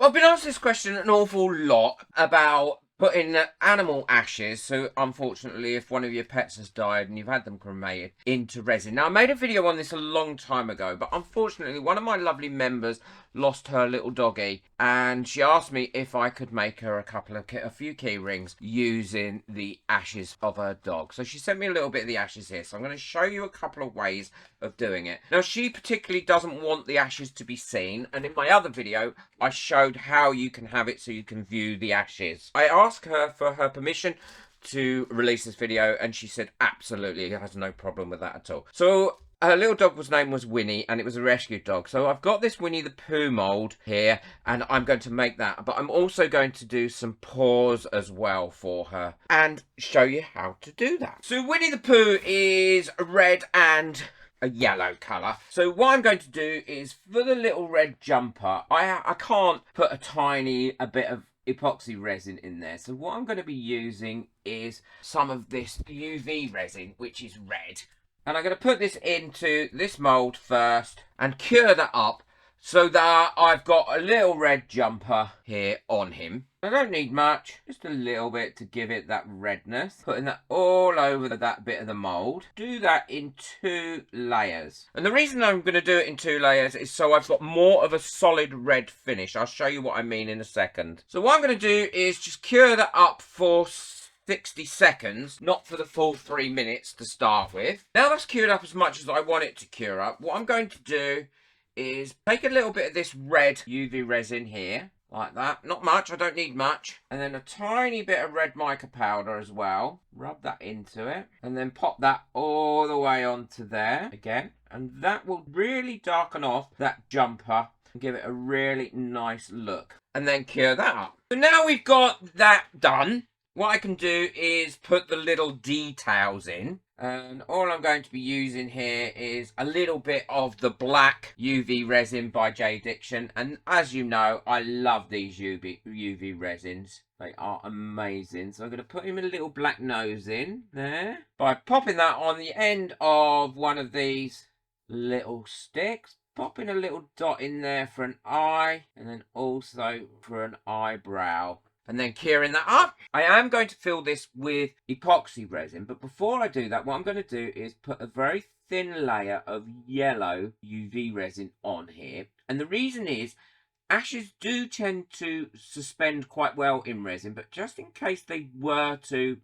Well, I've been asked this question an awful lot about putting animal ashes. So, unfortunately, if one of your pets has died and you've had them cremated, into resin. Now, I made a video on this a long time ago, but unfortunately, one of my lovely members lost her little doggy, and she asked me if I could make her a few key rings using the ashes of her dog. So she sent me a little bit of the ashes here. So I'm going to show you a couple of ways of doing it. Now, she particularly doesn't want the ashes to be seen, and in my other video I showed how you can have it so you can view the ashes. I asked her for her permission to release this video, and she said absolutely, has no problem with that at all. So her little dog's name was Winnie, and it was a rescue dog. So I've got this Winnie the Pooh mould here, and I'm going to make that. But I'm also going to do some paws as well for her and show you how to do that. So Winnie the Pooh is red and a yellow colour. So what I'm going to do is, for the little red jumper, I can't put a bit of epoxy resin in there. So what I'm going to be using is some of this UV resin, which is red. And I'm going to put this into this mould first and cure that up so that I've got a little red jumper here on him. I don't need much, just a little bit to give it that redness. Putting that all over that bit of the mould. Do that in 2 layers. And the reason I'm going to do it in 2 layers is so I've got more of a solid red finish. I'll show you what I mean in a second. So what I'm going to do is just cure that up for 60 seconds, not for the full 3 minutes to start with. Now that's cured up as much as I want it to cure up, what I'm going to do is take a little bit of this red UV resin here, like that. Not much, I don't need much. And then a tiny bit of red mica powder as well. Rub that into it. And then pop that all the way onto there again. And that will really darken off that jumper and give it a really nice look. And then cure that up. So now we've got that done, what I can do is put the little details in. And all I'm going to be using here is a little bit of the black UV resin by J Diction. And as you know, I love these UV resins. They are amazing. So I'm going to put him a little black nose in there by popping that on the end of one of these little sticks. Popping a little dot in there for an eye, and then also for an eyebrow. And then curing that up. I am going to fill this with epoxy resin, but before I do that, what I'm going to do is put a very thin layer of yellow UV resin on here. And the reason is, ashes do tend to suspend quite well in resin, but just in case they were to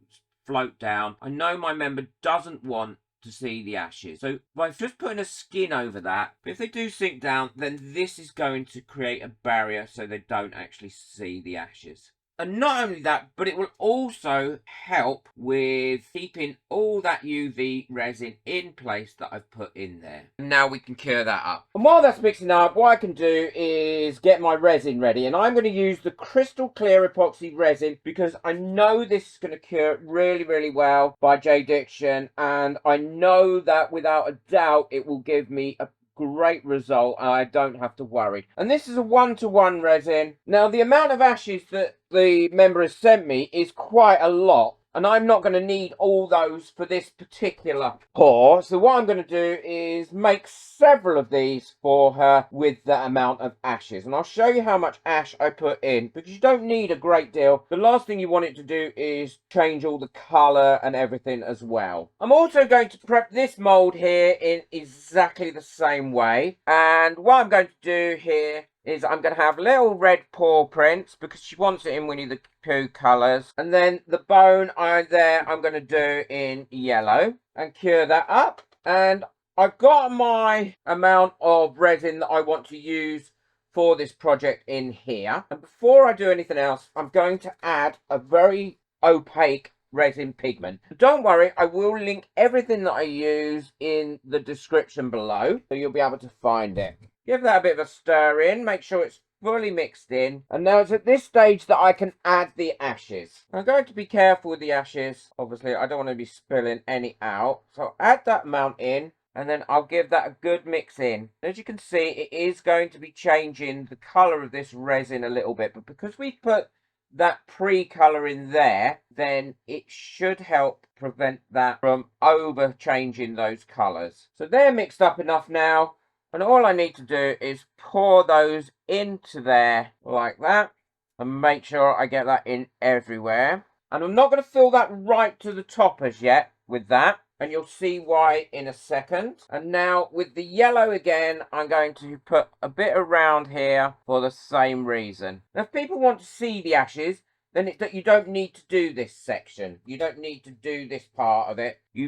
float down, I know my member doesn't want to see the ashes. So by just putting a skin over that, if they do sink down, then this is going to create a barrier so they don't actually see the ashes. And not only that, but it will also help with keeping all that UV resin in place that I've put in there. And now we can cure that up. And while that's mixing up, what I can do is get my resin ready. And I'm going to use the crystal clear epoxy resin because I know this is going to cure really, really well by J Diction. And I know that without a doubt, it will give me a great result. I don't have to worry. And this is a 1-to-1 resin. Now the amount of ashes that the member has sent me is quite a lot, and I'm not going to need all those for this particular pour. So what I'm going to do is make several of these for her with that amount of ashes. And I'll show you how much ash I put in, because you don't need a great deal. The last thing you want it to do is change all the colour and everything as well. I'm also going to prep this mould here in exactly the same way. And what I'm going to do here is I'm going to have little red paw prints because she wants it in Winnie the Pooh colours. And then the bone I'm going to do in yellow and cure that up. And I've got my amount of resin that I want to use for this project in here. And before I do anything else, I'm going to add a very opaque resin pigment. Don't worry, I will link everything that I use in the description below, so you'll be able to find it. Give that a bit of a stir in, make sure it's fully mixed in. And now it's at this stage that I can add the ashes. I'm going to be careful with the ashes. Obviously, I don't want to be spilling any out. So add that amount in, and then I'll give that a good mix in. As you can see, it is going to be changing the colour of this resin a little bit. But because we put that pre-colour in there, then it should help prevent that from over changing those colours. So they're mixed up enough now. And all I need to do is pour those into there like that. And make sure I get that in everywhere. And I'm not going to fill that right to the top as yet with that. And you'll see why in a second. And now with the yellow again, I'm going to put a bit around here for the same reason. Now, if people want to see the ashes, then you don't need to do this section. You don't need to do this part of it. You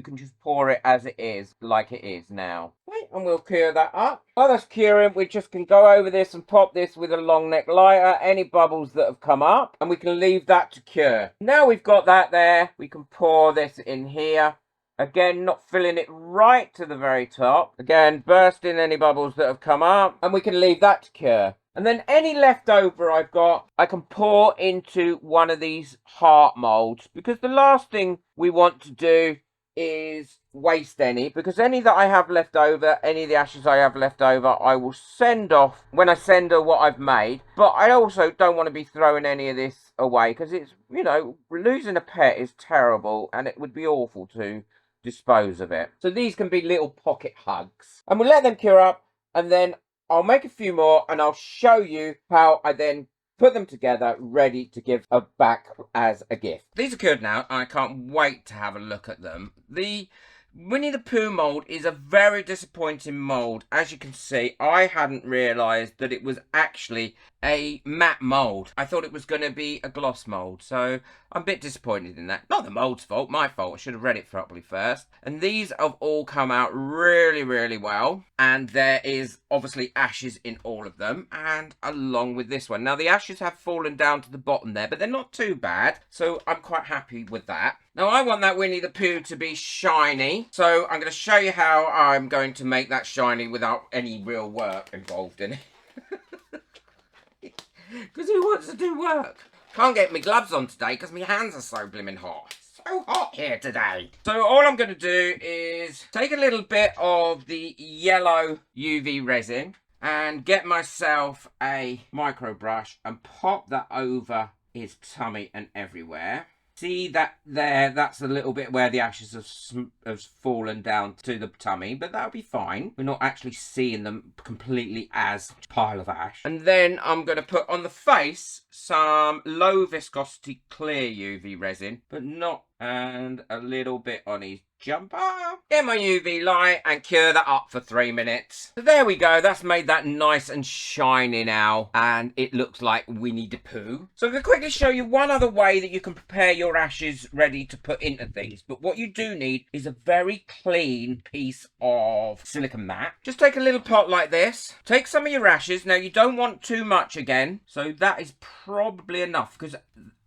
can just pour it as it is, like it is now. Okay, and we'll cure that up. While that's curing, we just can go over this and pop this with a long neck lighter, any bubbles that have come up, and we can leave that to cure. Now we've got that there, we can pour this in here. Again, not filling it right to the very top. Again, bursting any bubbles that have come up, and we can leave that to cure. And then any leftover I've got, I can pour into one of these heart molds, because the last thing we want to do is waste any, because any that I have left over, any of the ashes I have left over, I will send off when I send her what I've made. But I also don't want to be throwing any of this away, because it's, you know, losing a pet is terrible, and it would be awful to dispose of it. So these can be little pocket hugs, and we'll let them cure up, and then I'll make a few more and I'll show you how I then put them together ready to give back as a gift. These are cured now. I can't wait to have a look at them. The Winnie the Pooh mould is a very disappointing mould. As you can see, I hadn't realised that it was actually a matte mould. I thought it was going to be a gloss mould, so I'm a bit disappointed in that. Not the mould's fault, my fault. I should have read it properly first. And these have all come out really, really well. And there is obviously ashes in all of them, and along with this one. Now, the ashes have fallen down to the bottom there, but they're not too bad, so I'm quite happy with that. Now, I want that Winnie the Pooh to be shiny, so I'm going to show you how I'm going to make that shiny without any real work involved in it. Because who wants to do work? Can't get my gloves on today because my hands are so blimmin' hot. So hot here today. So all I'm going to do is take a little bit of the yellow UV resin and get myself a micro brush and pop that over his tummy and everywhere. See that there, that's a little bit where the ashes have fallen down to the tummy, but that'll be fine. We're not actually seeing them completely as a pile of ash. And then I'm going to put on the face some low viscosity clear UV resin, but not, and a little bit on his jumper. Get my UV light and cure that up for 3 minutes. So there we go. That's made that nice and shiny now, and it looks like Winnie the Pooh. So I'm going to quickly show you one other way that you can prepare your ashes ready to put into things. But what you do need is a very clean piece of silicone mat. Just take a little pot like this. Take some of your ashes. Now, you don't want too much again, so that is probably enough, because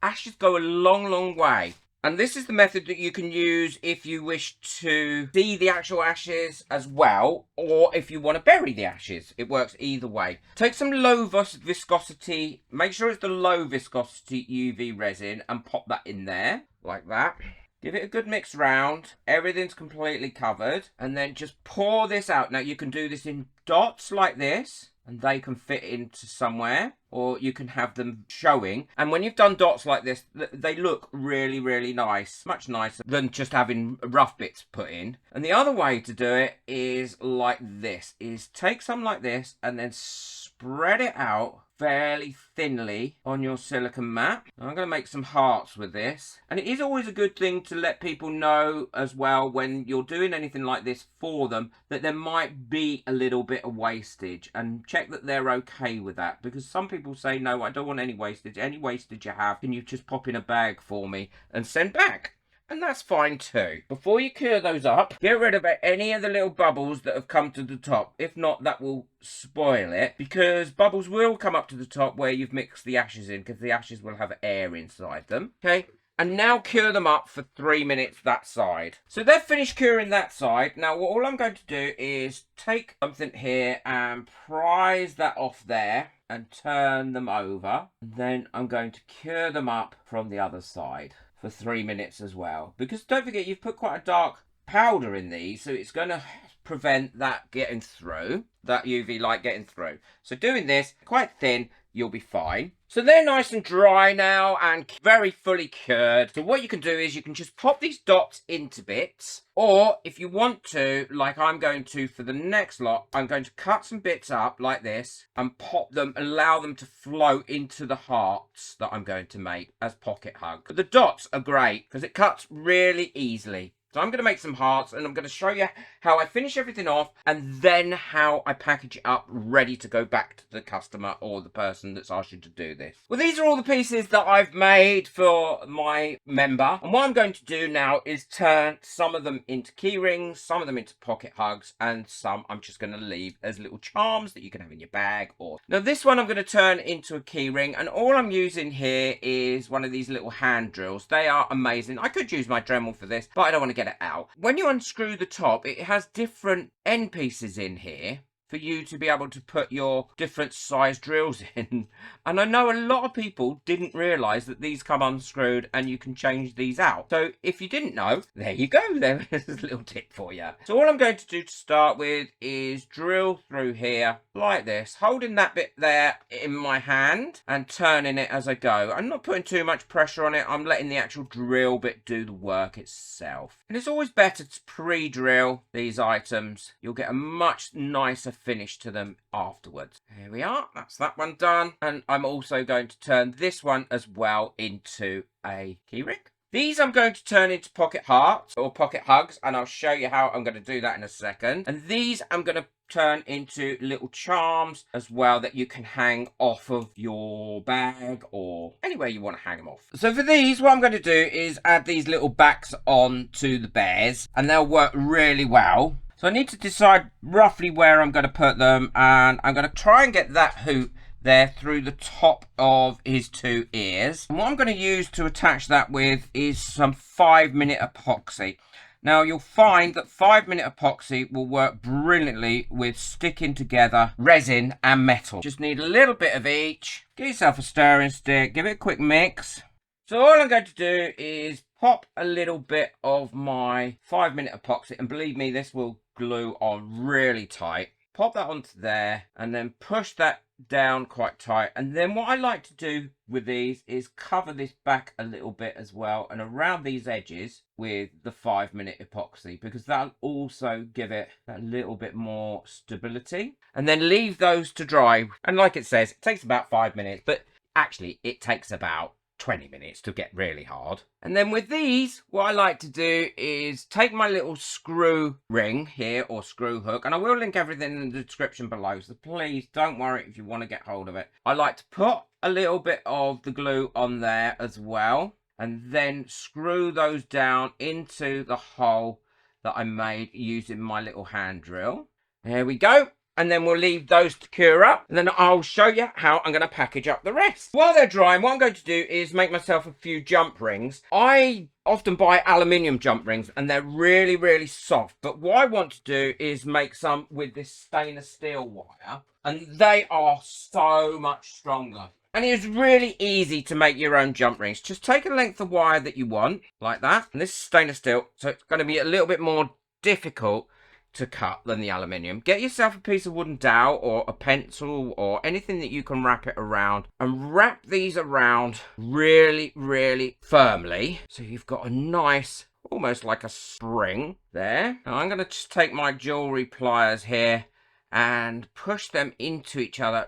ashes go a long, long way. And this is the method that you can use if you wish to see the actual ashes as well, or if you want to bury the ashes. It works either way. Take some low viscosity, make sure it's the low viscosity UV resin, and pop that in there, like that. Give it a good mix round. Everything's completely covered. And then just pour this out. Now, you can do this in dots like this, and they can fit into somewhere, or you can have them showing. And when you've done dots like this, they look really, really nice. Much nicer than just having rough bits put in. And the other way to do it is like this, is take some like this and then spread it out fairly thinly on your silicone mat. I'm going to make some hearts with this. And it is always a good thing to let people know as well, when you're doing anything like this for them, that there might be a little bit of wastage, and check that they're okay with that, because some people say, no, I don't want any wastage. Any wastage you have, can you just pop in a bag for me and send back? And that's fine too. Before you cure those up, get rid of any of the little bubbles that have come to the top. If not, that will spoil it, because bubbles will come up to the top where you've mixed the ashes in, because the ashes will have air inside them. Okay. And now cure them up for 3 minutes that side. So they've finished curing that side. Now all I'm going to do is take something here and prise that off there and turn them over. And then I'm going to cure them up from the other side for 3 minutes as well. Because don't forget, you've put quite a dark powder in these, so it's going to prevent that getting through, that UV light getting through. So doing this quite thin, you'll be fine. So they're nice and dry now and very fully cured. So what you can do is you can just pop these dots into bits. Or if you want to, like I'm going to for the next lot, I'm going to cut some bits up like this and pop them, allow them to float into the hearts that I'm going to make as pocket hugs. But the dots are great because it cuts really easily. So I'm going to make some hearts and I'm going to show you how I finish everything off and then how I package it up ready to go back to the customer or the person that's asked you to do this. Well, these are all the pieces that I've made for my member. And what I'm going to do now is turn some of them into key rings, some of them into pocket hugs, and some I'm just going to leave as little charms that you can have in your bag. Or now this one I'm going to turn into a key ring, and all I'm using here is one of these little hand drills. They are amazing. I could use my Dremel for this, but I don't want to get it out. When you unscrew the top, it has different end pieces in here for you to be able to put your different size drills in. And I know a lot of people didn't realise that these come unscrewed and you can change these out. So if you didn't know, there you go. There's a little tip for you. So all I'm going to do to start with is drill through here like this, holding that bit there in my hand and turning it as I go. I'm not putting too much pressure on it. I'm letting the actual drill bit do the work itself. And it's always better to pre-drill these items. You'll get a much nicer finish to them afterwards. Here we are. That's that one done. And I'm also going to turn this one as well into a key ring. These I'm going to turn into pocket hearts or pocket hugs, and I'll show you how I'm going to do that in a second. And these I'm going to turn into little charms as well that you can hang off of your bag or anywhere you want to hang them off. So for these, what I'm going to do is add these little backs on to the bears, and they'll work really well. So I need to decide roughly where I'm going to put them, and I'm going to try and get that hoop there through the top of his two ears. And what I'm going to use to attach that with is some 5-minute epoxy. Now you'll find that 5-minute epoxy will work brilliantly with sticking together resin and metal. Just need a little bit of each. Get yourself a stirring stick, give it a quick mix. So all I'm going to do is pop a little bit of my 5-minute epoxy, and believe me, this will glue on really tight. Pop that onto there and then push that down quite tight. And then what I like to do with these is cover this back a little bit as well and around these edges with the 5-minute epoxy, because that'll also give it a little bit more stability. And then leave those to dry. And like it says, it takes about 5 minutes, but actually it takes about 20 minutes to get really hard. And then with these, what I like to do is take my little screw ring here, or screw hook, and I will link everything in the description below, so please don't worry if you want to get hold of it. I like to put a little bit of the glue on there as well, and then screw those down into the hole that I made using my little hand drill. There we go. And then we'll leave those to cure up. And then I'll show you how I'm going to package up the rest. While they're drying, what I'm going to do is make myself a few jump rings. I often buy aluminium jump rings and they're really, really soft. But what I want to do is make some with this stainless steel wire. And they are so much stronger. And it's really easy to make your own jump rings. Just take a length of wire that you want, like that. And this is stainless steel, so it's going to be a little bit more difficult to cut than the aluminium. Get yourself a piece of wooden dowel or a pencil or anything that you can wrap it around, and wrap these around really, really firmly so you've got a nice, almost like a spring there. Now I'm going to just take my jewelry pliers here and push them into each other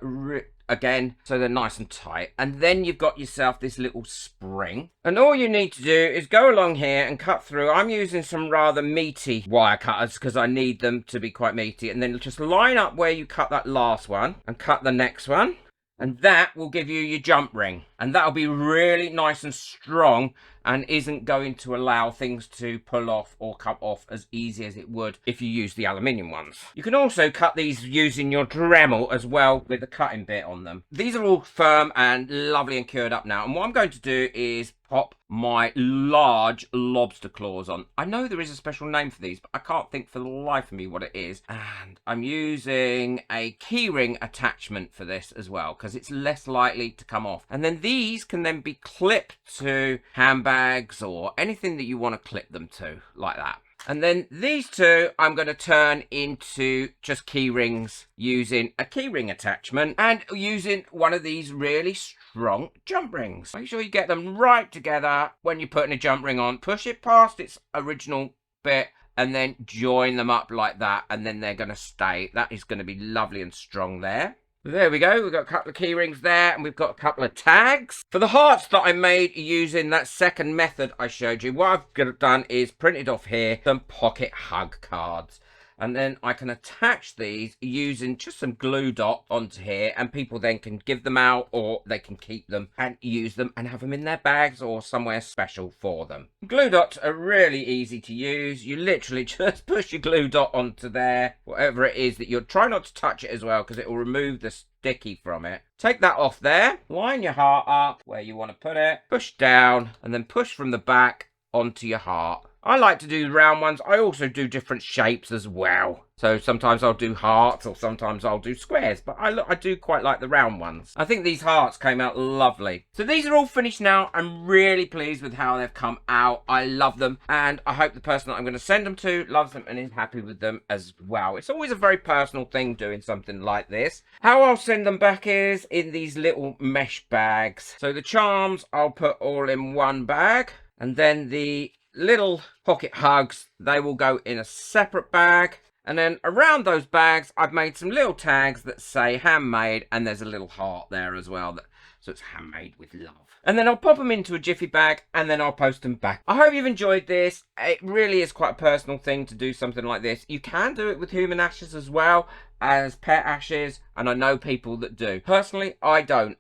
again so they're nice and tight, and then you've got yourself this little spring. And all you need to do is go along here and cut through. I'm using some rather meaty wire cutters because I need them to be quite meaty, and then just line up where you cut that last one and cut the next one, and that will give you your jump ring, and that'll be really nice and strong and isn't going to allow things to pull off or come off as easy as it would if you use the aluminium ones. You can also cut these using your Dremel as well with the cutting bit on them. These are all firm and lovely and cured up now, and what I'm going to do is pop my large lobster claws on. I know there is a special name for these, but I can't think for the life of me what it is. And I'm using a keyring attachment for this as well, because it's less likely to come off. And then these can then be clipped to handbags or anything that you want to clip them to, like that. And then these two I'm going to turn into just key rings using a key ring attachment and using one of these really strong jump rings. Make sure you get them right together when you're putting a jump ring on. Push it past its original bit and then join them up like that, and then they're going to stay. That is going to be lovely and strong there. There we go. We've got a couple of key rings there, and we've got a couple of tags. For the hearts that I made using that second method I showed you, what I've done is printed off here some pocket hug cards. And then I can attach these using just some glue dot onto here, and people then can give them out, or they can keep them and use them and have them in their bags or somewhere special for them. Glue dots are really easy to use. You literally just push your glue dot onto there, whatever it is that you're trying not to touch it as well, because it will remove the sticky from it. Take that off there, line your heart up where you want to put it, push down, and then push from the back onto your heart. I like to do round ones. I also do different shapes as well. So sometimes I'll do hearts or sometimes I'll do squares, but I do quite like the round ones. I think these hearts came out lovely. So these are all finished now. I'm really pleased with how they've come out. I love them, and I hope the person that I'm going to send them to loves them and is happy with them as well. It's always a very personal thing doing something like this. How I'll send them back is in these little mesh bags. So the charms I'll put all in one bag, and then the little pocket hugs, they will go in a separate bag. And then around those bags, I've made some little tags that say handmade, and there's a little heart there as well, so it's handmade with love. And then I'll pop them into a jiffy bag, and then I'll post them back. I hope you've enjoyed this. It really is quite a personal thing to do something like this. You can do it with human ashes as well as pet ashes, and I know people that do. Personally, I don't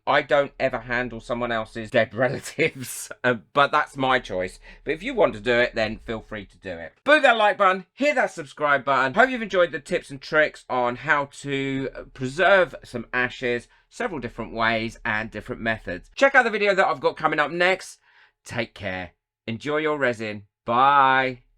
ever handle someone else's dead relatives, but that's my choice. But if you want to do it, then feel free to do it. Boot that like button, hit that subscribe button. Hope you've enjoyed the tips and tricks on how to preserve some ashes, several different ways and different methods. Check out the video that I've got coming up next. Take care, enjoy your resin, bye.